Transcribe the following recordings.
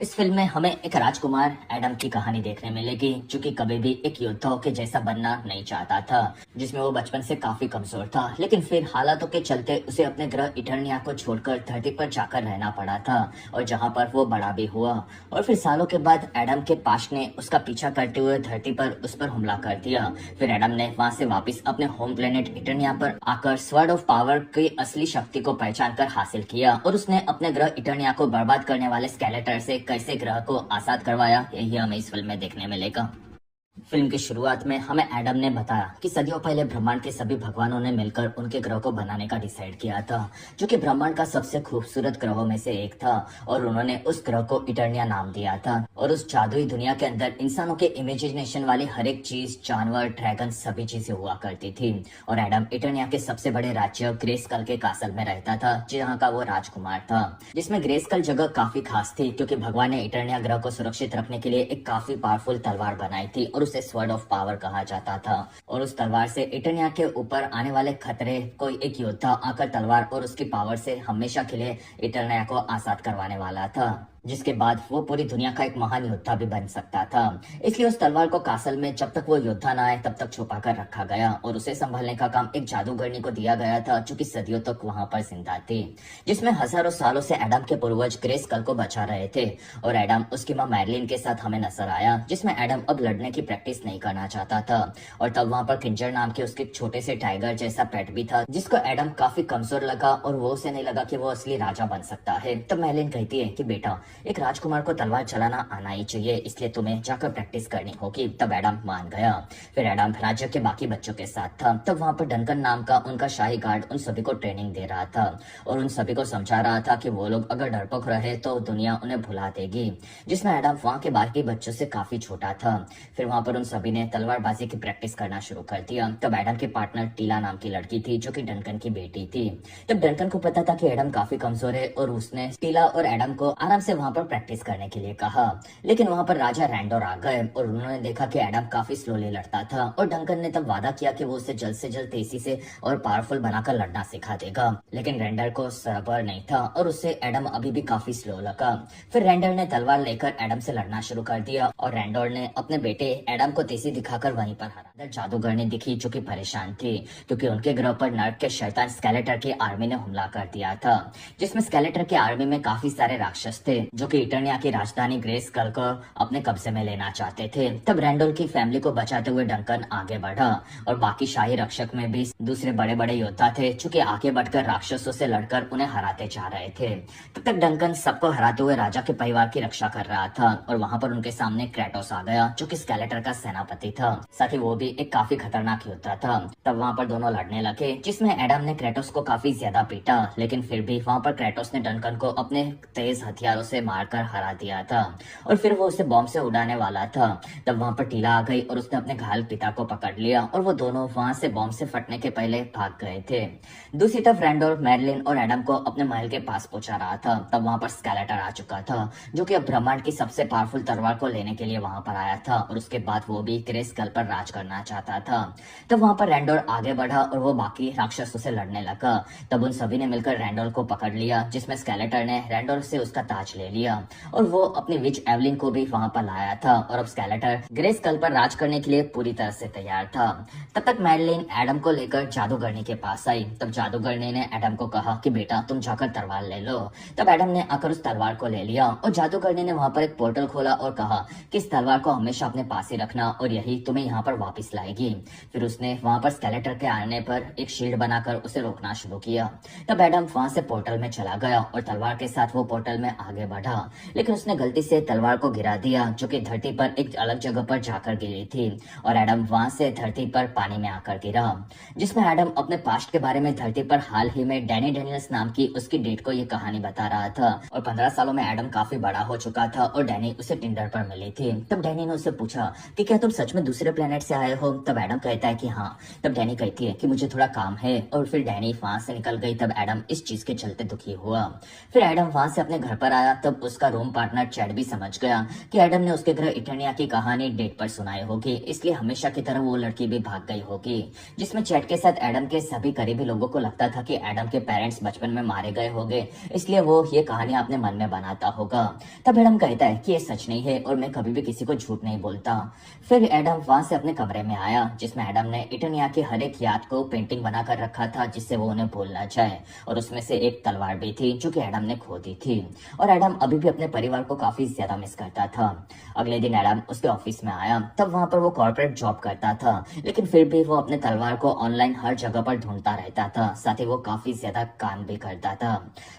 इस फिल्म में हमें एक राजकुमार एडम की कहानी देखने मिलेगी जो कि कभी भी एक योद्धा के जैसा बनना नहीं चाहता था, जिसमें वो बचपन से काफी कमजोर था। लेकिन फिर हालातों के चलते उसे अपने ग्रह इटर्निया को छोड़कर धरती पर जाकर रहना पड़ा था, और जहाँ पर वो बड़ा भी हुआ। और फिर सालों के बाद एडम के पास्ट ने उसका पीछा करते हुए धरती पर उस पर हमला कर दिया। फिर एडम ने वहां से वापिस अपने होम प्लेनेट इटर्निया पर आकर स्वर्ड ऑफ पावर की असली शक्ति को पहचान कर हासिल किया, और उसने अपने ग्रह इटर्निया को बर्बाद करने वाले स्केलेटर से कैसे ग्रह को आजाद करवाया, यही हमें इस फिल्म में देखने मिलेगा। फिल्म की शुरुआत में हमें एडम ने बताया कि सदियों पहले ब्रह्मांड के सभी भगवानों ने मिलकर उनके ग्रह को बनाने का डिसाइड किया था, जो कि ब्रह्मांड का सबसे खूबसूरत ग्रहों में से एक था। और उन्होंने उस ग्रह को इटर्निया नाम दिया था। और उस जादुई दुनिया के अंदर इंसानों के इमेजिनेशन वाली हर एक चीज, जानवर, ड्रैगन, सभी चीजें हुआ करती थी। और एडम इटर्निया के सबसे बड़े राज्य ग्रेस्कल के कासल में रहता था, जहाँ का वो राजकुमार था। जिसमें ग्रेस्कल जगह काफी खास थी, क्योंकि भगवान ने इटर्निया ग्रह को सुरक्षित रखने के लिए एक काफी पावरफुल तलवार बनाई थी, और उसे स्वर्ड ऑफ पावर कहा जाता था। और उस तलवार से इटर्निया के ऊपर आने वाले खतरे, कोई एक योद्धा आकर तलवार और उसकी पावर से हमेशा के लिए इटर्निया को आजाद करवाने वाला था, जिसके बाद वो पूरी दुनिया का एक महान योद्धा भी बन सकता था। इसलिए उस तलवार को कासल में जब तक वो योद्धा ना आए तब तक छुपा कर रखा गया, और उसे संभालने का काम एक जादूगरनी को दिया गया था, जो कि सदियों तक वहां पर जिंदा थी। जिसमें हजारों सालों से एडम के पूर्वज ग्रेस्कल को बचा रहे थे। और एडम उसकी माँ मैरलिन के साथ हमें नजर आया, जिसमें एडम अब लड़ने की प्रैक्टिस नहीं करना चाहता था। और तब वहां पर किंजर नाम के उसके छोटे से टाइगर जैसा पेट भी था, जिसको एडम काफी कमजोर लगा, और वो उसे नहीं लगा कि वो असली राजा बन सकता है। तब मैरलिन कहती है कि बेटा, एक राजकुमार को तलवार चलाना आना ही चाहिए, इसलिए तुम्हें जाकर प्रैक्टिस करनी होगी। तब एडम मान गया। फिर एडम राज्य के बाकी बच्चों के साथ था। तब वहां पर डंकन नाम का उनका शाही गार्ड उन सभी को ट्रेनिंग दे रहा था, और उन सभी को समझा रहा था कि वो लोग अगर डरपोक रहे तो दुनिया उन्हें भुला देगी। जिसमें एडम वहां के बाकी बच्चों से काफी छोटा था। फिर वहां पर उन सभी ने तलवारबाजी की प्रैक्टिस करना शुरू कर दिया। तब एडम के पार्टनर टीला नाम की लड़की थी, जो कि डंकन की बेटी थी। तब डंकन को पता था कि एडम काफी कमजोर है, और उसने टीला और एडम को आराम से वहां पर प्रैक्टिस करने के लिए कहा। लेकिन वहां पर राजा रैंडोर आ गए, और उन्होंने देखा कि एडम काफी स्लोली लड़ता था, और डंकन ने तब वादा किया कि वो उसे जल्द से जल्द तेजी से और पावरफुल बनाकर लड़ना सिखा देगा। लेकिन रैंडर को सब्र नहीं था, और उससे एडम अभी भी काफी स्लो लगा। फिर रैंडर ने तलवार लेकर एडम से लड़ना शुरू कर दिया, और रैंडोर ने अपने बेटे एडम को तेजी दिखाकर वहीं पर हरा। जादूगरनी दिखी, जो कि परेशान थी, क्योंकि उनके ग्रह पर नर्क के शैतान स्केलेटर की आर्मी ने हमला कर दिया था। जिसमें स्केलेटर की आर्मी में काफी सारे राक्षस थे, जो कि इटर्निया की राजधानी ग्रेस्कल को अपने कब्जे में लेना चाहते थे। तब रैंडोल की फैमिली को बचाते हुए डंकन आगे बढ़ा, और बाकी शाही रक्षक में भी दूसरे बड़े बड़े योद्धा थे, जो कि आगे बढ़कर राक्षसों से लड़कर उन्हें हराते जा रहे थे। तब तक डंकन सबको हराते हुए राजा के परिवार की रक्षा कर रहा था, और वहां पर उनके सामने क्रेटोस आ गया, जो कि स्केलेटर का सेनापति था। साथ ही वो भी एक काफी खतरनाक योद्धा था। तब वहां पर दोनों लड़ने लगे, जिसमें एडम ने क्रेटोस को काफी ज्यादा पीटा, लेकिन फिर भी वहां पर क्रेटोस ने डंकन को अपने तेज हथियारों से मारकर हरा दिया था। और फिर वो उसे बॉम्ब से उड़ाने वाला था। तब वहां पर टीला आ गई, और उसने अपने घायल पिता को पकड़ लिया, और वो दोनों वहां से बॉम्ब से फटने के पहले भाग गए थे। दूसरी तरफ रैंडोर मैरलिन और एडम को अपने महल के पास पहुंचा रहा था। तब वहां पर स्केलेटर आ चुका था, जो कि अब ब्रह्मांड की सबसे पावरफुल तलवार को लेने के लिए वहां पर आया था, और उसके बाद वो भी ग्रेस्कल पर राज करना चाहता था। तब वहां पर रैंडोर आगे बढ़ा, और वो बाकी राक्षसों से लड़ने लगा। तब उन सभी ने मिलकर रैंडोर को पकड़ लिया, जिसमें स्केलेटर ने रैंडोर से उसका ताज ले लिया, और वो अपनी विच एवलिन को भी वहां पर लाया था। और अब स्केलेटर ग्रेस्कल पर राज करने के लिए पूरी तरह से तैयार था। तब तक मैरलिन एडम को लेकर जादूगरनी के पास आई। तब जादूगरनी ने एडम को कहा कि बेटा, तुम जाकर तलवार ले लो। तब एडम ने आकर उस तलवार को ले लिया, और जादूगरनी ने वहां पर एक पोर्टल खोला और कहा कि इस तलवार को हमेशा अपने पास ही रखना, और यही तुम्हें यहाँ पर वापिस लाएगी। फिर उसने वहां पर स्केलेटर के आने पर एक शील्ड बनाकर उसे रोकना शुरू किया। तब एडम वहां से पोर्टल में चला गया, और तलवार के साथ वो पोर्टल में आगे बढ़ा। लेकिन उसने गलती से तलवार को गिरा दिया, जो कि धरती पर एक अलग जगह पर जाकर गिरी थी, और एडम वहां से धरती पर पानी में आकर गिरा। जिसमें एडम अपने पास्ट के बारे में धरती पर हाल ही में डैनी डेनियल्स नाम की उसकी डेट को ये कहानी बता रहा था। और 15 सालों में एडम काफी बड़ा हो चुका था, और डैनी उसे टिंडर पर मिली थी। तब डैनी ने उससे पूछा कि क्या तुम सच में दूसरे प्लेनेट से आए हो? तब एडम कहता है कि हाँ। तब डैनी कहती है कि मुझे थोड़ा काम है, और फिर डैनी वहां से निकल गई। तब एडम इस चीज के चलते दुखी हुआ। फिर एडम वहां से अपने घर पर आया। तब तब उसका रूम पार्टनर चैड भी समझ गया कि एडम ने उसके ग्रह इटर्निया की कहानी डेट पर सुनाई होगी, इसलिए हमेशा की तरह वो लड़की भी भाग गई होगी। जिसमें चैड के साथ एडम के सभी करीबी लोगों को लगता था कि एडम के पेरेंट्स बचपन में मारे गए होंगे, इसलिए वो ये कहानी अपने मन में बनाता होगा। तब एडम कहता है कि ये सच नहीं है और मैं कभी भी किसी को झूठ नहीं बोलता। फिर एडम वहां से अपने कमरे में आया, जिसमें एडम ने इटर्निया की हर एक याद को पेंटिंग बना कर रखा था, जिससे वो उन्हें भूलना चाहे। और उसमें से एक तलवार भी थी जो कि एडम ने खो दी थी। और एडम अभी भी अपने परिवार को काफी ज्यादा मिस करता था। अगले दिन एडम उसके ऑफिस में आया, तब वहां पर वो कॉर्पोरेट जॉब करता था, लेकिन फिर भी वो अपने तलवार को ऑनलाइन हर जगह पर ढूंढता रहता था। साथ ही वो काफी ज्यादा काम भी करता था।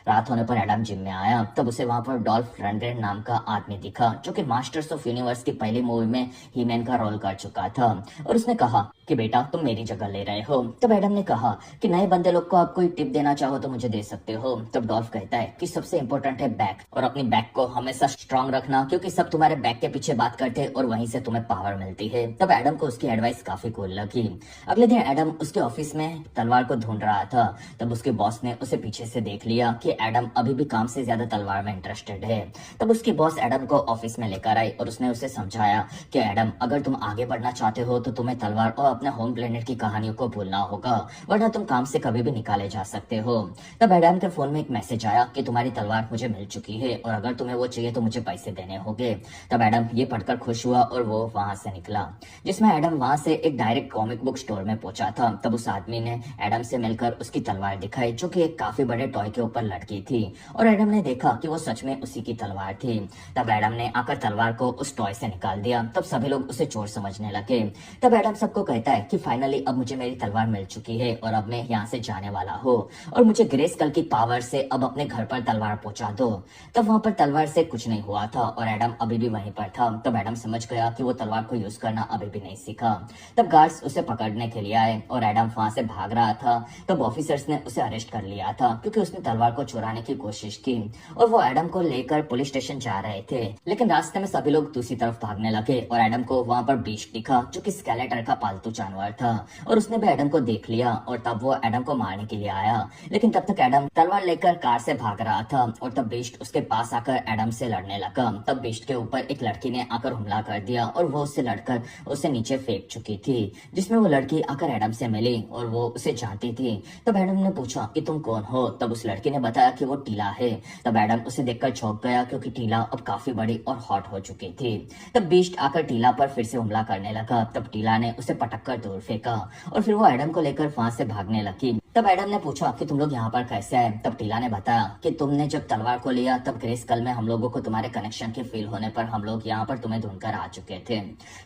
रात होने पर एडम जिम में आया, तब उसे वहां पर डॉल्फ लंडग्रेन नाम का आदमी दिखा, जो कि मास्टर्स ऑफ यूनिवर्स की पहली मूवी में हीमैन का रोल कर चुका था। और उसने कहा कि बेटा तुम मेरी जगह ले रहे हो। तब एडम ने कहा कि नए बंदे लोग को आप कोई टिप देना चाहो तो मुझे दे सकते हो। तब डॉल्फ कहता है कि सबसे इंपॉर्टेंट है बैक, और अपनी बैक को हमेशा स्ट्रांग रखना, क्योंकि सब तुम्हारे बैक के पीछे बात करते हैं और वहीं से तुम्हें पावर मिलती है। तब एडम को उसकी एडवाइस काफी कूल लगी। अगले दिन एडम उसके ऑफिस में तलवार को ढूंढ रहा था, तब उसके बॉस ने उसे पीछे से देख लिया कि एडम अभी भी काम से ज्यादा तलवार में इंटरेस्टेड है। तब उसकी बॉस एडम को ऑफिस में लेकर आई और उसने उसे समझाया कि एडम, अगर तुम आगे बढ़ना चाहते हो तो तुम्हें तलवार और अपने होम प्लेनेट की कहानियों को भूलना होगा, वरना तुम काम से कभी भी निकाले जा सकते हो। तब एडम के फोन में एक मैसेज आया कि तुम्हारी तलवार मुझे मिल चुकी है और अगर तुम्हें वो चाहिए तो मुझे पैसे देने होंगे। तब एडम ये पढ़कर खुश हुआ और वो वहां से निकला, जिसमें एडम वहां से एक डायरेक्ट कॉमिक बुक स्टोर में पहुंचा था। तब उस आदमी ने एडम से मिलकर उसकी तलवार दिखाई, जो कि एक काफी बड़े टॉय के ऊपर लटकी थी, और एडम ने देखा कि वो सच में उसी की तलवार थी। तब एडम ने आकर तलवार को उस टॉय से निकाल दिया। तब सभी लोग उसे चोर समझने लगे। तब एडम सबको कहता है कि फाइनली अब मुझे मेरी तलवार मिल चुकी है और अब मैं यहाँ से जाने वाला हूँ, और मुझे ग्रेस्केल की पावर से अब अपने घर पर तलवार पहुंचा दो। तब वहां पर तलवार से कुछ नहीं हुआ था और एडम अभी भी वहीं पर था। तब एडम समझ गया कि वो तलवार को यूज करना अभी भी नहीं सीखा। तब गार्ड्स उसे पकड़ने के लिए आए और एडम वहां से भाग रहा था। तब ऑफिसर्स ने उसे अरेस्ट कर लिया था, क्योंकि उसने तलवार को चुराने की कोशिश की, और वो एडम को लेकर पुलिस स्टेशन जा रहे थे। लेकिन रास्ते में सभी लोग दूसरी तरफ भागने लगे और एडम को वहां पर बीस्ट दिखा, जो कि स्केलेटर का पालतू जानवर था, और उसने भी एडम को देख लिया और तब वो एडम को मारने के लिए आया। लेकिन तब तक एडम तलवार लेकर कार से भाग रहा था और तब बीस्ट उसके पास आकर एडम से लड़ने लगा। तब बीस्ट के ऊपर एक लड़की ने आकर हमला कर दिया और वो उससे लड़कर उसे नीचे फेंक चुकी थी, जिसमें वो लड़की आकर एडम से मिली और वो उसे जानती थी। तब एडम ने पूछा कि तुम कौन हो। तब उस लड़की ने बताया कि वो टीला है। तब एडम उसे देखकर चौंक गया, क्योंकि टीला अब काफी बड़ी और हॉट हो चुकी थी। तब बीस्ट आकर टीला पर फिर से हमला करने लगा। तब टीला ने उसे पटक कर दूर फेंका और फिर वो एडम को लेकर वहां से भागने लगी। तब एडम ने पूछा कि तुम लोग यहाँ पर कैसे आए। तब टीला ने बताया कि तुमने जब तलवार को लिया तब ग्रेस्केल में हम लोगों को तुम्हारे कनेक्शन के फील होने पर हम लोग यहाँ पर तुम्हें ढूंढकर आ चुके थे।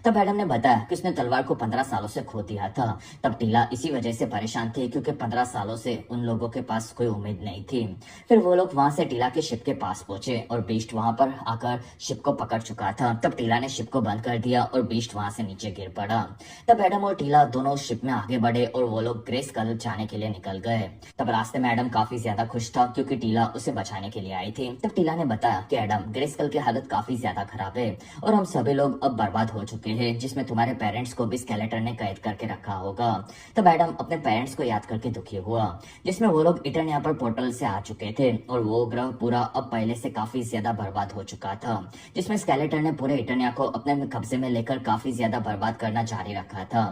तब एडम ने बताया कि उसने तलवार को 15 सालों से खो दिया था। तब टीला इसी वजह से परेशान थी, क्योंकि 15 सालों से उन लोगों के पास कोई उम्मीद नहीं थी। फिर वो लोग वहां से टीला के शिप के पास पहुंचे और बीस्ट वहां पर आकर शिप को पकड़ चुका था। तब टीला ने शिप को बंद कर दिया और बीस्ट वहां से नीचे गिर पड़ा। तब एडम और टीला दोनों शिप में आगे बढ़े और वो लोग ग्रेस्केल जाने के लिए निकल गए। तब रास्ते में एडम काफी ज्यादा खुश था, क्योंकि टीला उसे बचाने के लिए आई थी। तब टीला ने बताया कि एडम, ग्रेस्केल की हालत काफी ज्यादा खराब है और हम सभी लोग अब बर्बाद हो चुके हैं, जिसमें तुम्हारे पेरेंट्स को भी स्केलेटर ने कैद करके रखा होगा। तब एडम अपने पेरेंट्स को याद करके दुखी हुआ, जिसमें वो लोग इटर्निया पर पोर्टल से आ चुके थे और वो ग्रह पूरा अब पहले से काफी ज्यादा बर्बाद हो चुका था, जिसमें स्केलेटर ने पूरे इटर्निया को अपने कब्जे में लेकर काफी ज्यादा बर्बाद करना जारी रखा था।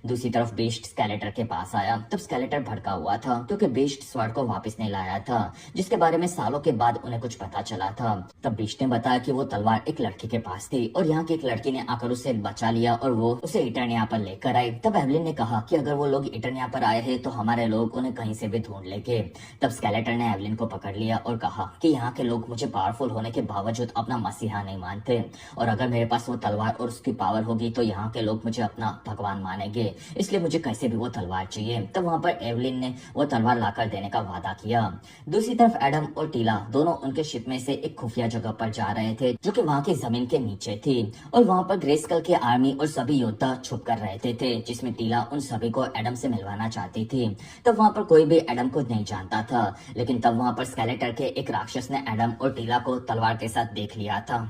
दूसरी तरफ बीस्ट स्केलेटर के पास आया। तब स्केलेटर भड़का हुआ था, क्योंकि बीस्ट स्वॉर्ड को वापस नहीं लाया था, जिसके बारे में सालों के बाद उन्हें कुछ पता चला था। तब बीस्ट ने बताया कि वो तलवार एक लड़की के पास थी और यहाँ की एक लड़की ने आकर उसे बचा लिया और वो उसे इटर्निया पर लेकर आई। तब एवलिन ने कहा कि अगर वो लोग इटर्निया पर आए हैं तो हमारे लोग उन्हें कहीं से भी ढूंढ लेंगे। तब स्केलेटर ने एवलिन को पकड़ लिया और कहा कि यहाँ के लोग मुझे पावरफुल होने के बावजूद अपना मसीहा नहीं मानते, और अगर मेरे पास वो तलवार और उसकी पावर होगी तो यहाँ के लोग मुझे अपना भगवान मानेंगे, इसलिए मुझे कैसे भी वो तलवार चाहिए। तब वहाँ पर एवलिन ने वो तलवार लाकर देने का वादा किया। दूसरी तरफ एडम और टीला दोनों उनके शिप में से एक खुफिया जगह पर जा रहे थे, जो कि वहाँ की जमीन के नीचे थी, और वहाँ पर ग्रेस्केल की आर्मी और सभी योद्धा छुप कर रहते थे, जिसमें टीला उन सभी को एडम से मिलवाना चाहती थी। तब वहाँ पर कोई भी एडम को नहीं जानता था, लेकिन तब वहाँ पर स्केलेटर के एक राक्षस ने एडम और टीला को तलवार के साथ देख लिया था।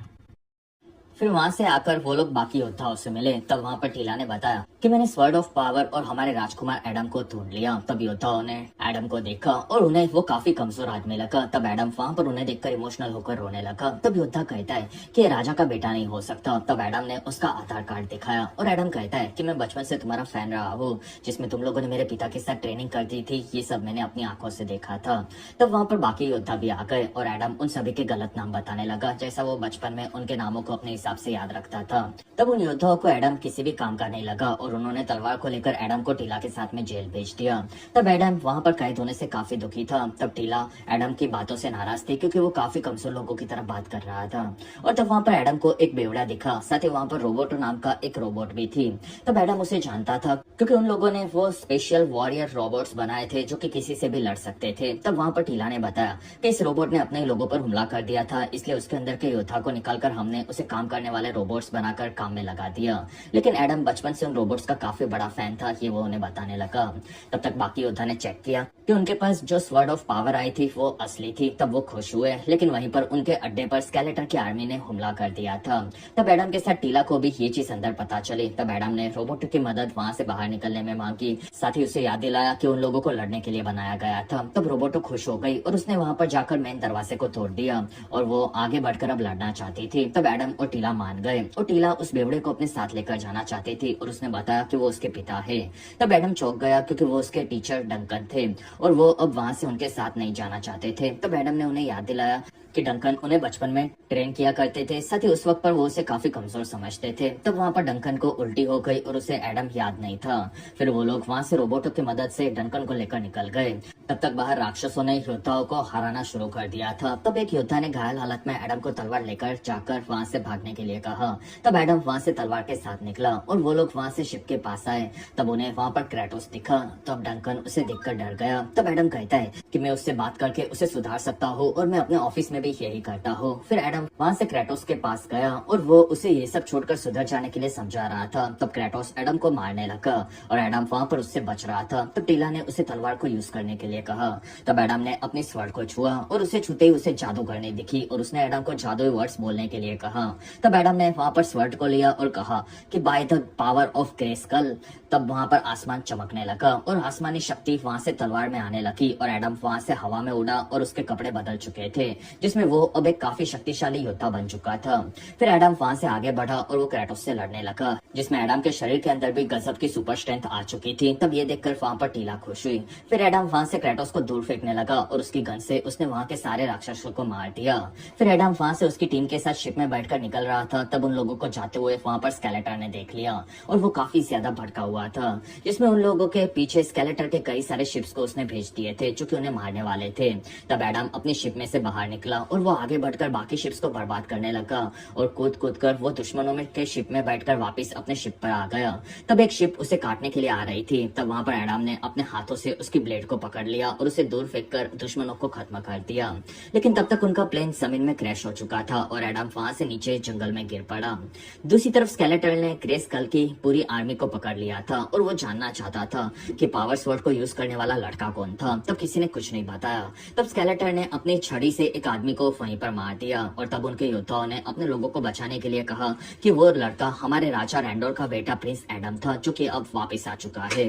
फिर वहाँ से आकर वो लोग बाकी योद्धाओं से मिले। तब वहाँ पर टीला ने बताया कि मैंने स्वर्ड ऑफ पावर और हमारे राजकुमार एडम को ढूंढ लिया। तब योद्धाओं ने एडम को देखा और उन्हें वो काफी कमजोर आदमी लगा। तब एडम वहाँ पर उन्हें देखकर इमोशनल होकर रोने लगा। तब योद्धा कहता है कि ये राजा का बेटा नहीं हो सकता। तब एडम ने उसका आधार कार्ड दिखाया और एडम कहता है कि मैं बचपन से तुम्हारा फैन रहा हूँ, जिसमें तुम लोगों ने मेरे पिता के साथ ट्रेनिंग कर दी थी, ये सब मैंने अपनी आंखों से देखा था। तब वहाँ पर बाकी योद्धा भी आ गए और एडम उन सभी के गलत नाम बताने लगा, जैसा वो बचपन में उनके नामों को अपने हिसाब से याद रखता था। तब उन योद्धाओं को एडम किसी भी काम का नहीं लगा और उन्होंने तलवार को लेकर एडम को टीला के साथ में जेल भेज दिया। तब एडम वहाँ पर कैद होने से काफी दुखी था। तब टीला एडम की बातों से नाराज थी क्योंकि वो काफी कमजोर लोगों की तरह बात कर रहा था। और तब वहाँ पर एडम को एक बेवड़ा दिखा, साथ ही वहाँ पर रोबोटो नाम का एक रोबोट भी थी। तब एडम उसे जानता था क्योंकि उन लोगों ने वो स्पेशल वॉरियर रोबोट्स बनाए थे जो कि किसी से भी लड़ सकते थे। तब वहाँ पर टीला ने बताया कि इस रोबोट ने अपने लोगों पर हमला कर दिया था, इसलिए उसके अंदर के योद्धा को निकालकर हमने उसे काम करने वाले रोबोट्स बनाकर काम में लगा दिया। लेकिन एडम बचपन से उन रोबोट्स का काफी बड़ा फैन था, ये वो उन्हें बताने लगा। तब तक बाकी योद्धा ने चेक किया कि उनके पास जो स्वर्ड ऑफ पावर आई थी वो असली थी। तब वो खुश हुए, लेकिन वहीं पर उनके अड्डे पर स्केलेटर की आर्मी ने हमला कर दिया था। तब एडम के साथ टीला को भी ये चीज अंदर पता चली। तब एडम ने रोबोट की मदद वहाँ से बाहर निकलने में मांगी, साथ ही उसे याद दिलाया कि उन लोगों को लड़ने के लिए बनाया गया था। तब रोबोटो खुश हो गई और उसने वहाँ पर जाकर मेन दरवाजे को तोड़ दिया और वो आगे बढ़कर अब लड़ना चाहती थी। तब एडम और टीला मान गए और टीला उस बेवड़े को अपने साथ लेकर जाना चाहती थी और उसने बताया कि वो उसके पिता है। तब एडम चौंक गया क्योंकि वो उसके टीचर डंकन थे और वो अब वहाँ से उनके साथ नहीं जाना चाहते थे। तब एडम ने उन्हें याद दिलाया कि डंकन उन्हें बचपन में ट्रेन किया करते थे, साथ ही उस वक्त पर वो उसे काफी कमजोर समझते थे। तब वहाँ पर डंकन को उल्टी हो गई और उसे एडम याद नहीं था। फिर वो लोग वहाँ से रोबोटों की मदद से डंकन को लेकर निकल गए। तब तक बाहर राक्षसों ने योद्धाओं को हराना शुरू कर दिया था। तब एक योद्धा ने घायल हालत में एडम को तलवार लेकर जाकर वहाँ से भागने के लिए कहा। तब एडम वहाँ से तलवार के साथ निकला और वो लोग वहाँ से शिप के पास आए। तब उन्हें वहाँ पर क्रेटोस दिखा। तब डंकन उसे देखकर डर गया। तब एडम कहता है कि मैं उससे बात करके उसे सुधार सकता हूँ और मैं अपने ऑफिस में भी यही करता हूँ। फिर एडम वहाँ से क्रेटोस के पास गया और वो उसे ये सब छोड़कर सुधर जाने के लिए समझा रहा था। तब क्रेटोस एडम को मारने लगा और एडम वहाँ पर उससे बच रहा था। तब टीला ने उसे तलवार को यूज करने के लिए कहा। तब एडम ने अपनी स्वर्ड को छुआ और उसे छूते ही उसे जादू करने दिखी और उसने एडम को जादुई वर्ड्स बोलने के लिए कहा। तब एडम ने वहाँ पर स्वर्ड को लिया और कहा कि बाय द पावर ऑफ ग्रेस्कल। तब वहाँ पर आसमान चमकने लगा और आसमानी शक्ति वहाँ से तलवार में आने लगी और एडम वहाँ से हवा में उड़ा और उसके कपड़े बदल चुके थे, जिसमें वो अब एक काफी शक्तिशाली योद्धा बन चुका था। फिर एडम वहाँ से आगे बढ़ा और वो क्रेटोस से लड़ने लगा, जिसमें एडम के शरीर के अंदर भी गजब की सुपर स्ट्रेंथ आ चुकी थी। तब ये देखकर वहाँ पर टीला खुश हुई। फिर एडम वहाँ से क्रेटोस को दूर फेंकने लगा और उसकी गन से उसने वहाँ के सारे राक्षसों को मार दिया। फिर एडम वहाँ से उसकी टीम के साथ शिप में बैठकर निकल रहा था। तब उन लोगों को जाते हुए वहाँ पर स्केलेटर ने देख लिया और वो काफी ज्यादा भड़का हुआ था, जिसमें उन लोगों के पीछे स्केलेटर के कई सारे शिप्स को उसने भेज दिए थे जो कि उन्हें मारने वाले थे। तब एडम अपनी शिप में से बाहर निकला और वो आगे बढ़कर बाकी शिप्स को बर्बाद करने लगा और कूद कूद कर वो दुश्मनों में के शिप में बैठकर वापस अपने शिप पर आ गया। तब एक शिप उसे काटने के लिए आ रही थी। तब वहाँ पर एडम ने अपने हाथों से उसकी ब्लेड को पकड़ लिया और उसे दूर फेंक कर दुश्मनों को खत्म कर दिया। लेकिन तब तक उनका प्लेन जमीन में क्रैश हो चुका था और एडम वहाँ से नीचे जंगल में गिर पड़ा। दूसरी तरफ स्केलेटर ने ग्रेस्कल की पूरी आर्मी को पकड़ लिया था और वो जानना चाहता था कि पावर स्वॉर्ड को यूज करने वाला लड़का कौन था। तब किसी ने कुछ नहीं बताया। तब स्केलेटर ने अपनी छड़ी से एक आदमी को वहीं पर मार दिया और तब उनके योद्धाओं ने अपने लोगों को बचाने के लिए कहा कि वो लड़का हमारे राजा रैंडोर का बेटा प्रिंस एडम था, जो कि अब वापस आ चुका है।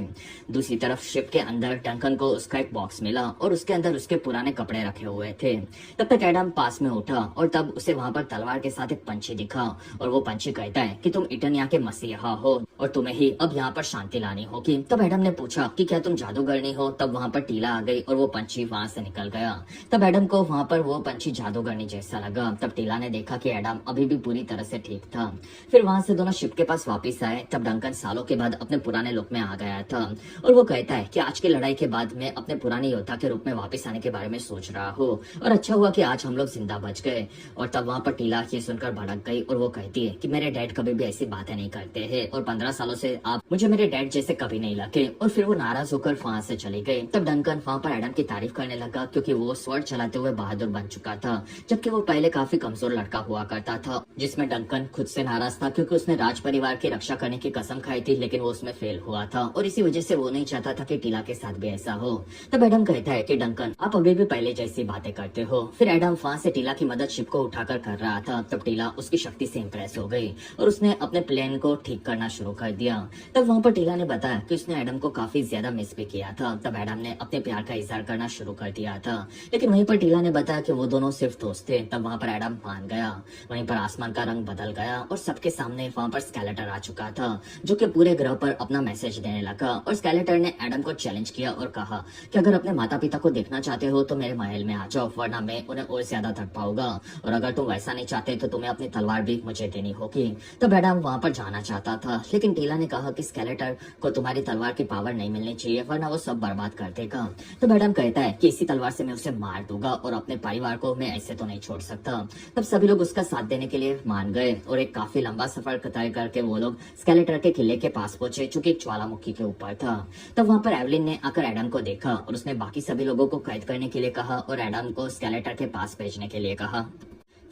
दूसरी तरफ शिप के अंदर डंकन को उसका एक बॉक्स मिला और उसके अंदर उसके पुराने कपड़े रखे हुए थे। तब तक एडम पास में उठा और तब उसे वहाँ पर तलवार के साथ एक पंछी दिखा और वो पंछी कहता है कि तुम इटनिया के मसीहा हो और तुम्हें ही अब यहाँ पर शांति लानी होगी। तब एडम ने पूछा कि क्या तुम जादूगरनी हो। तब वहाँ पर टीला आ गई और वो पंछी वहाँ से निकल गया। तब एडम को वहाँ पर वो पंछी जादूगरनी जैसा लगा। तब टीला ने देखा कि एडम अभी भी पूरी तरह से ठीक था। फिर वहाँ से दोनों शिप के पास वापस आए। तब डंकन सालों के बाद अपने पुराने लुक में आ गया था और वो कहता है कि आज की लड़ाई के बाद मैं अपने पुराने योद्धा के रूप में वापस आने के बारे में सोच रहा हूँ और अच्छा हुआ कि आज हम लोग जिंदा बच गए। और तब वहाँ पर टीला ये सुनकर भड़क गई और वो कहती है कि मेरे डैड कभी भी ऐसी बातें नहीं करते हैं और 15 सालों से आप मुझे मेरे डैड जैसे कभी नहीं लगे। और फिर वो नाराज होकर वहाँ से चली गई। तब डंकन वहाँ पर एडम की तारीफ करने लगा क्योंकि वो स्वॉर्ड चलाते हुए बहादुर बन चुका था, जबकि वो पहले काफी कमजोर लड़का हुआ करता था, जिसमें डंकन खुद से नाराज था क्योंकि उसने राज परिवार परिवार की रक्षा करने की कसम खाई थी, लेकिन वो उसमें फेल हुआ था और इसी वजह से वो नहीं चाहता था कि टीला के साथ भी ऐसा हो। तब एडम कहता है कि डंकन, आप अभी भी पहले जैसी बातें करते हो। फिर एडम वहां से टीला की मदद शिप को उठाकर कर रहा था। तब टीला उसकी शक्ति से इम्प्रेस हो गई और उसने अपने प्लेन को ठीक करना शुरू कर दिया। तब वहाँ पर टीला ने बताया कि उसने एडम को काफी ज्यादा मिस भी किया था। तब एडम ने अपने प्यार का इजहार करना शुरू कर दिया था, लेकिन वहीं पर टीला ने बताया कि वो दोनों सिर्फ दोस्त थे। तब वहाँ पर एडम मान गया। वहीं पर आसमान का रंग बदल गया और सबके सामने वहाँ पर स्केलेटर आ चुका था, जो कि पूरे ग्रह पर अपना मैसेज देने लगा। और स्केलेटर ने एडम को चैलेंज किया और कहा कि अगर अपने माता पिता को देखना चाहते हो तो मेरे महल में आ जाओ, वरना मैं उन्हें और ज्यादा तड़पाऊंगा, और अगर तुम वैसा नहीं चाहते तो तुम्हें अपनी तलवार भी मुझे देनी होगी। तब एडम वहाँ पर जाना चाहता था, लेकिन टीला ने कहा कि स्केलेटर को तुम्हारी तलवार की पावर नहीं मिलनी चाहिए, वरना वो सब बर्बाद कर देगा। तब एडम कहता है कि इसी तलवार से मैं उसे मार दूंगा और अपने परिवार को मैं ऐसे तो नहीं छोड़ सकता। तब सभी लोग उसका साथ देने के लिए मान गए और एक काफी लंबा सफर तय करके वो लोग स्केलेटर के किले के पास पहुंचे, जो कि एक ज्वालामुखी के ऊपर था। तब वहाँ पर एवलिन ने आकर एडम को देखा और उसने बाकी सभी लोगों को कैद करने के लिए कहा और एडम को स्केलेटर के पास भेजने के लिए कहा।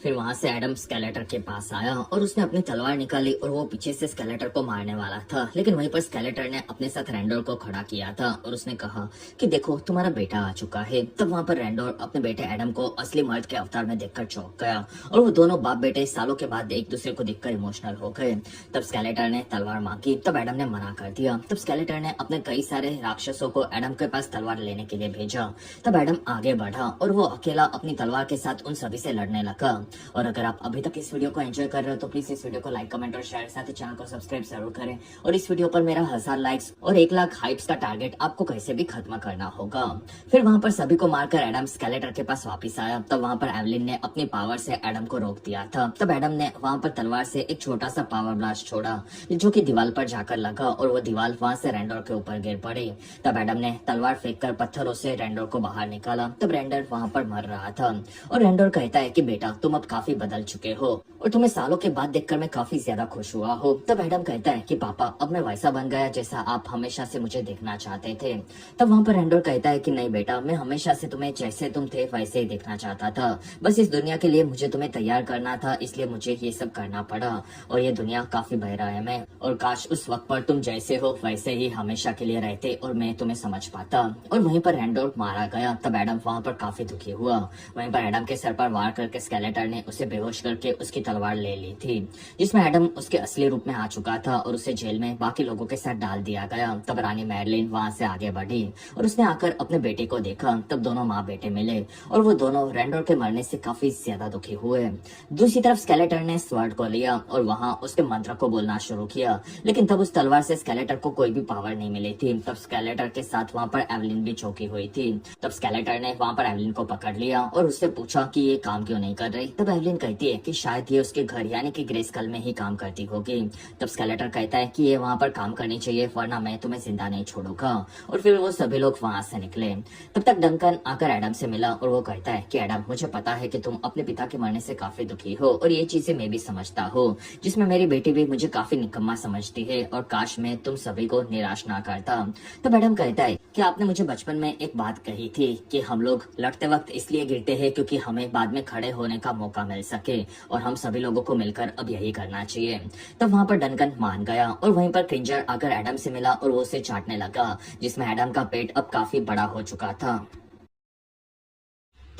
फिर वहां से एडम स्केलेटर के पास आया और उसने अपनी तलवार निकाली और वो पीछे से स्केलेटर को मारने वाला था, लेकिन वहीं पर स्केलेटर ने अपने साथ रैंडोर को खड़ा किया था और उसने कहा कि देखो तुम्हारा बेटा आ चुका है। तब वहां पर रैंडोर अपने बेटे एडम को असली मर्द के अवतार में देखकर चौंक गया और वो दोनों बाप बेटे सालों के बाद एक दूसरे को देखकर इमोशनल हो गए। तब स्केलेटर ने तलवार मांगी, तब एडम ने मना कर दिया। तब स्केलेटर ने अपने कई सारे राक्षसों को एडम के पास तलवार लेने के लिए भेजा। तब एडम आगे बढ़ा और वो अकेला अपनी तलवार के साथ उन सभी से लड़ने लगा। और अगर आप अभी तक इस वीडियो को एंजॉय कर रहे हो तो प्लीज इस वीडियो को लाइक, कमेंट और शेयर, साथ ही चैनल को सब्सक्राइब जरूर करें। और इस वीडियो पर मेरा 1000 लाइक्स और 1 लाख हाइप्स का टारगेट आपको कैसे भी खत्म करना होगा। फिर वहां पर सभी को मारकर एडम स्केलेटर के पास वापस आया। तब वहां पर एवलिन ने अपनी पावर से एडम को रोक दिया था। तब एडम ने वहां पर तलवार से एक छोटा सा पावर ब्लास्ट छोड़ा, जो कि दीवार पर जाकर लगा और वो दीवार वहां से रैंडोर के ऊपर गिर पड़ी। तब एडम ने तलवार फेंककर पत्थरों से रैंडोर को बाहर निकाला। तब रैंडोर वहां पर मर रहा था और रैंडोर कहता है कि बेटा तुम अब काफी बदल चुके हो और तुम्हें सालों के बाद देखकर मैं काफी ज्यादा खुश हुआ हूँ। तब एडम कहता है कि पापा अब मैं वैसा बन गया जैसा आप हमेशा से मुझे देखना चाहते थे। तब वहाँ पर रैंडोर कहता है कि नहीं बेटा, मैं हमेशा से तुम्हें जैसे तुम थे वैसे ही देखना चाहता था, बस इस दुनिया के लिए मुझे तुम्हें तैयार करना था, इसलिए मुझे ये सब करना पड़ा। और ये दुनिया काफी बहराम है और काश उस वक्त पर तुम जैसे हो वैसे ही हमेशा के लिए रहते और मैं तुम्हें समझ पाता। और वहीं पर रैंडोर मारा गया। तब एडम वहाँ पर काफी दुखी हुआ। वहीं पर एडम के सर पर वार करके स्केलेटर ने उसे बेहोश करके उसकी तलवार ले ली थी, जिसमें एडम उसके असली रूप में आ चुका था और उसे जेल में बाकी लोगों के साथ डाल दिया गया। तब रानी मैरलिन वहां से आगे बढ़ी और उसने आकर अपने बेटे को देखा। तब दोनों माँ बेटे मिले और वो दोनों रैंडोर के मरने से काफी ज्यादा दुखी हुए। दूसरी तरफ स्केलेटर ने स्वर्ड को लिया और वहां उसके मंत्र को बोलना शुरू किया, लेकिन तब उस तलवार से स्केलेटर को कोई भी पावर नहीं मिली थी। तब स्केलेटर के साथ वहाँ पर एवलिन भी चौकी हुई थी। तब स्केलेटर ने वहाँ पर एवलिन को पकड़ लिया और उससे पूछा कि ये काम क्यों नहीं कर रही। तब एवलिन कहती है कि शायद ये उसके घर यानी कि ग्रेस्कल में ही काम करती होगी। तब स्केलेटर कहता है कि ये वहाँ पर काम करनी चाहिए, वरना मैं तुम्हें जिंदा नहीं छोड़ूंगा। और फिर वो सभी लोग वहाँ से निकले। तब तक डंकन आकर एडम से मिला और वो कहता है कि एडम, मुझे पता है कि तुम अपने पिता के मरने से काफी दुखी हो और ये चीजें मैं भी समझता हूँ, जिसमें मेरी बेटी भी मुझे काफी निकम्मा समझती है और काश मैं तुम सभी को निराश ना करता। तब एडम कहता है कि आपने मुझे बचपन में एक बात कही थी कि हम लोग लड़ते वक्त इसलिए गिरते हैं क्योंकि हमें बाद में खड़े होने का मौका मिल सके, और हम सभी लोगों को मिलकर अब यही करना चाहिए। तब वहाँ पर डंकन मान गया और वहीं पर क्रिंजर आकर एडम से मिला और वो उसे चाटने लगा, जिसमें एडम का पेट अब काफी बड़ा हो चुका था।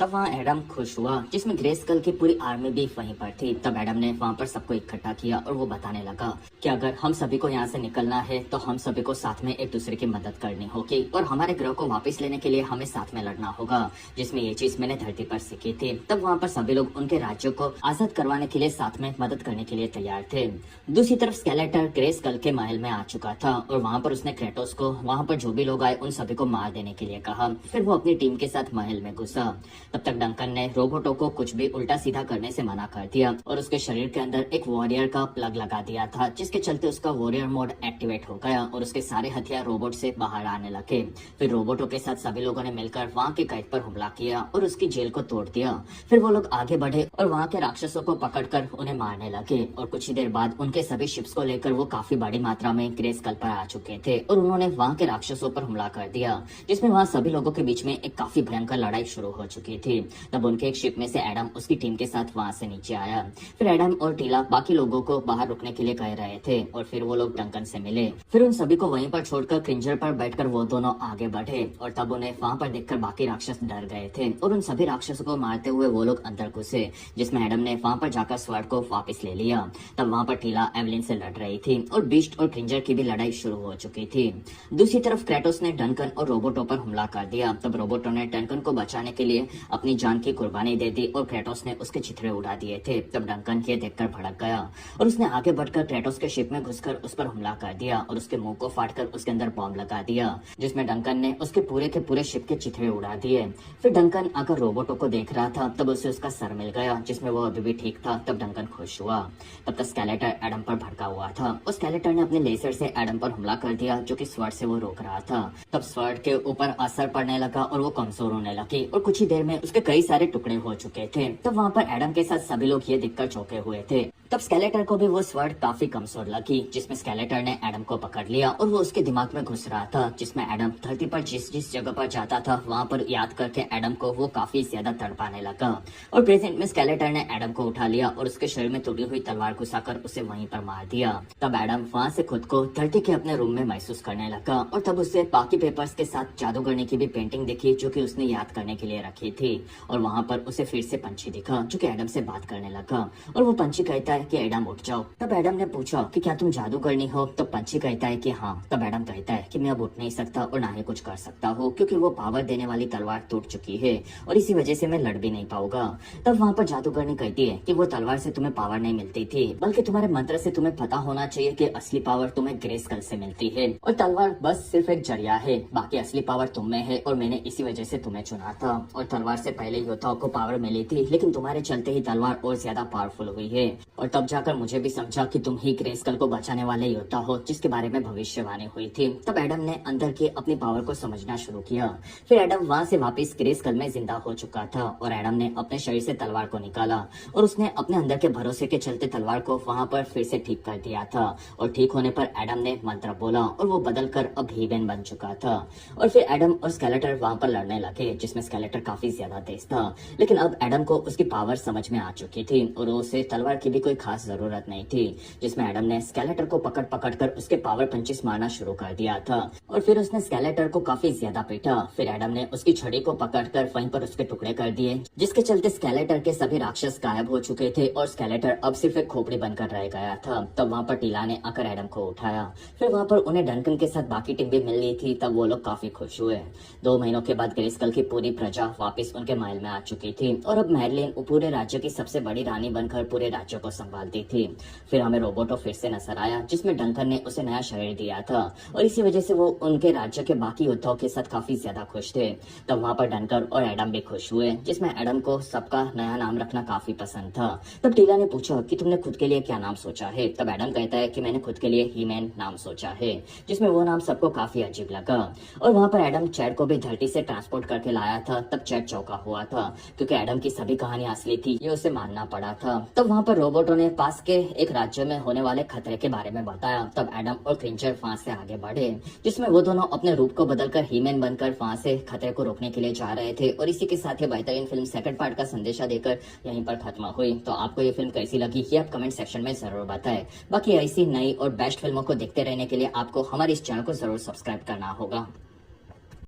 तब वहाँ एडम खुश हुआ, जिसमें ग्रेस्कल की पूरी आर्मी भी वहीं पर थी। तब एडम ने वहाँ पर सबको इकट्ठा किया और वो बताने लगा कि अगर हम सभी को यहाँ से निकलना है तो हम सभी को साथ में एक दूसरे की मदद करनी होगी और हमारे ग्रह को वापस लेने के लिए हमें साथ में लड़ना होगा, जिसमें ये चीज मैंने धरती पर सीखी थी। तब वहाँ पर सभी लोग उनके राज्यों को आजाद करवाने के लिए साथ में मदद करने के लिए तैयार थे। दूसरी तरफ स्केलेटर ग्रेस्कल के महल में आ चुका था और वहाँ पर उसने क्रेटोस को वहाँ पर जो भी लोग आए उन सभी को मार देने के लिए कहा। फिर वो अपनी टीम के साथ महल में घुसा। तब तक डंकन ने रोबोटों को कुछ भी उल्टा सीधा करने से मना कर दिया और उसके शरीर के अंदर एक वॉरियर का प्लग लगा दिया था, जिसके चलते उसका वॉरियर मोड एक्टिवेट हो गया और उसके सारे हथियार रोबोट से बाहर आने लगे। फिर रोबोटों के साथ सभी लोगों ने मिलकर वहाँ के कैद पर हमला किया और उसकी जेल को तोड़ दिया। फिर वो लोग आगे बढ़े और वहाँ के राक्षसों को पकड़कर उन्हें मारने लगे और कुछ ही देर बाद उनके सभी शिप्स को लेकर वो काफी बड़ी मात्रा में ग्रेस्कल पर आ चुके थे और उन्होंने वहाँ के राक्षसों पर हमला कर दिया, जिसमें वहाँ सभी लोगों के बीच में एक काफी भयंकर लड़ाई शुरू हो चुकी थी। तब उनके एक शिप में से एडम उसकी टीम के साथ वहां से नीचे आया। फिर एडम और टीला बाकी लोगों को बाहर रुकने के लिए कह रहे थे और फिर वो लोग डंकन से मिले। फिर उन सभी को वहीं पर छोड़कर क्रिंजर पर बैठकर वो दोनों आगे बढ़े और तब उन्हें वहां पर देखकर बाकी राक्षस डर गए थे और उन सभी राक्षसों को मारते हुए वो लोग अंदर घुसे, जिसमें एडम ने वहां पर जाकर स्वॉर्ड को वापस ले लिया। तब वहां पर टीला एवलिन से लड़ रही थी और बीस्ट और क्रिंजर की भी लड़ाई शुरू हो चुकी थी। दूसरी तरफ क्रेटोस ने डंकन और रोबोटो पर हमला कर दिया। तब रोबोटो ने डंकन को बचाने के लिए अपनी जान की कुर्बानी दे दी और क्रेटोस ने उसके छितरे उड़ा दिए थे। तब डंकन ये देखकर भड़क गया और उसने आगे बढ़कर क्रेटोस के शिप में घुसकर उस पर हमला कर दिया और उसके मुंह को फाड़कर उसके अंदर बॉम्ब लगा दिया, जिसमें डंकन ने उसके पूरे शिप के चिथड़े उड़ा दिए। फिर डंकन आकर रोबोटो को देख रहा था, तब उसे उसका सर मिल गया जिसमें वो अभी भी ठीक था। तब डंकन खुश हुआ। तब तक स्केलेटर एडम पर भड़का हुआ था और स्केलेटर ने अपने लेजर से एडम पर हमला कर दिया, जो कि स्वॉर्ड से वो रोक रहा था। तब स्वॉर्ड के ऊपर असर पड़ने लगा और वो कमजोर होने लगी और कुछ ही देर में उसके कई सारे टुकड़े हो चुके थे। तब वहाँ पर एडम के साथ सभी लोग ये देखकर चौंके हुए थे। तब स्केलेटर को भी वो स्वॉर्ड काफी कमजोर लगी, जिसमें स्केलेटर ने एडम को पकड़ लिया और वो उसके दिमाग में घुस रहा था, जिसमें एडम धरती पर जिस जगह पर जाता था वहाँ पर याद करके एडम को वो काफी ज्यादा तड़पाने लगा। और प्रेजेंट में स्केलेटर ने एडम को उठा लिया और उसके शरीर में टूटी हुई तलवार घुसाकर उसे वहीं पर मार दिया। तब एडम वहाँ से खुद को धरती के अपने रूम में महसूस करने लगा और तब उसे बाकी पेपर्स के साथ जादूगरनी की भी पेंटिंग दिखी, जो कि उसने याद करने के लिए रखी थी। और वहाँ पर उसे फिर से पंछी दिखा, जो कि एडम से बात करने लगा और वो पंछी कहता है कि एडम उठ जाओ। तब एडम ने पूछा कि क्या तुम जादूगरनी हो? तब पंछी कहता है कि हाँ। तब एडम कहता है कि मैं अब उठ नहीं सकता और ना ही कुछ कर सकता हूँ, क्योंकि वो पावर देने वाली तलवार टूट चुकी है और इसी वजह से मैं लड़ भी नहीं पाऊंगा। तब वहाँ पर जादूगरनी कहती है कि वो तलवार से तुम्हें पावर नहीं मिलती थी, बल्कि तुम्हारे मंत्र से तुम्हें पता होना चाहिए कि असली पावर तुम्हें ग्रेस्कल से मिलती है और तलवार बस सिर्फ एक जरिया है, बाकी असली पावर तुम में है और मैंने इसी वजह से तुम्हें चुना था। और तलवार से पहले योद्धाओं को पावर मिली थी, लेकिन तुम्हारे चलते ही तलवार और ज्यादा पावरफुल हुई है। और तब जाकर मुझे भी समझा कि तुम ही ग्रेस्कल को बचाने वाले योद्धा हो, जिसके बारे में भविष्यवाणी हुई थी। तब एडम ने अंदर की अपनी पावर को समझना शुरू किया। फिर एडम वहाँ से वापस ग्रेस्कल में जिंदा हो चुका था और एडम ने अपने शरीर से तलवार को निकाला और उसने अपने अंदर के भरोसे के चलते तलवार को वहाँ पर फिर से ठीक कर दिया था। और ठीक होने पर एडम ने मंत्र बोला और वो बदल कर अब हीबेन बन चुका था। और फिर एडम और स्केलेटर वहाँ पर लड़ने लगे, जिसमें स्केलेटर काफी ज्यादा तेज था, लेकिन अब एडम को उसकी पावर समझ में आ चुकी थी और उसे तलवार की भी कोई खास जरूरत नहीं थी, जिसमें एडम ने स्केलेटर को पकड़ कर उसके पावर पंचेस मारना शुरू कर दिया था। और फिर उसने स्केलेटर को काफी ज्यादा पीटा। फिर एडम ने उसकी छड़ी को पकड़कर वहीं पर उसके टुकड़े कर दिए, जिसके चलते स्केलेटर के सभी राक्षस गायब हो चुके थे और स्केलेटर अब सिर्फ एक खोपड़ी बनकर रह गया था। तब वहाँ पर टीला ने आकर एडम को उठाया। फिर वहाँ पर उन्हें डंकन के साथ बाकी टीम भी मिल रही थी। तब वो लोग काफी खुश हुए। 2 महीनों के बाद ग्रेस्कल की पूरी प्रजा वापस उनके महल में आ चुकी थी और अब मैरलिन पूरे राज्य की सबसे बड़ी रानी बनकर पूरे राज्य को संभालती थी। फिर हमें रोबोटो फिर से नजर आया, जिसमें डंकन ने उसे नया शरीर दिया था और इसी वजह से वो उनके राज्य के बाकी योद्धाओं के साथ काफी ज्यादा खुश थे। तब वहाँ पर डंकन और एडम भी खुश हुए, जिसमें एडम को सबका नया नाम रखना काफी पसंद था। तब टीला ने पूछा कि तुमने खुद के लिए क्या नाम सोचा है? तब एडम कहता है कि मैंने खुद के लिए हीमैन नाम सोचा है, जिसमें वो नाम सबको काफी अजीब लगा। और वहाँ पर एडम चैड को भी धरती से ट्रांसपोर्ट करके लाया था। तब चैड चौंका हुआ था, क्योंकि एडम की सभी कहानी असली थी, ये उसे मानना पड़ा था। तब वहाँ पर रोबोटो ने पास के एक राज्य में होने वाले खतरे के बारे में बताया। तब एडम और क्रिंजर वहाँ से आगे बढ़े, जिसमें वो दोनों अपने रूप को बदलकर हीमैन बनकर वहाँ से खतरे को रोकने के लिए जा रहे थे। और इसी के साथ ये बेहतरीन फिल्म सेकंड पार्ट का संदेशा देकर यहीं पर खत्म हुई। तो आपको ये फिल्म कैसी लगी ये आप कमेंट सेक्शन में जरूर बताएं। बाकी ऐसी नई और बेस्ट फिल्मों को देखते रहने के लिए आपको हमारे इस चैनल को जरूर सब्सक्राइब करना होगा।